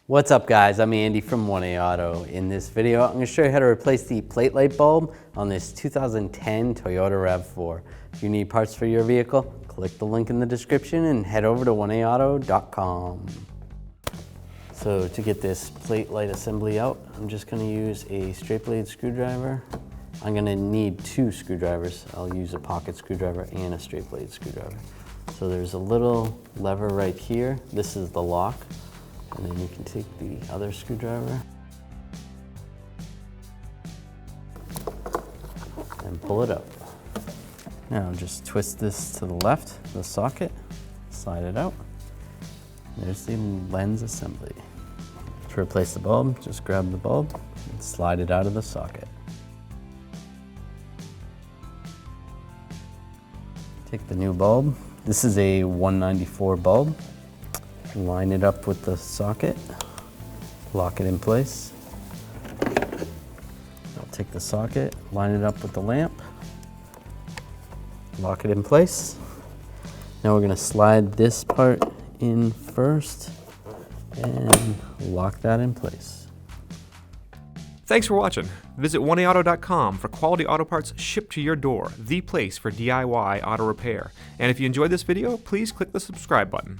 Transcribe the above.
What's up guys, I'm Andy from 1A Auto. In this video, I'm going to show you how to replace the plate light bulb on this 2010 Toyota Rav4. If you need parts for your vehicle, click the link in the description and head over to 1aauto.com. So to get this plate light assembly out, I'm just going to use a straight blade screwdriver. I'm going to need two screwdrivers. I'll use a pocket screwdriver and a straight blade screwdriver. So there's a little lever right here. This is the lock. And then you can take the other screwdriver and pull it up. Now just twist this to the left, the socket, slide it out. There's the lens assembly. To replace the bulb, just grab the bulb and slide it out of the socket. Take the new bulb. This is a 194 bulb. Line it up with the socket, lock it in place. I'll take the socket, line it up with the lamp, lock it in place. Now we're going to slide this part in first and lock that in place. Thanks for watching. Visit 1aauto.com for quality auto parts shipped to your door, the place for DIY auto repair. And if you enjoyed this video, please click the subscribe button.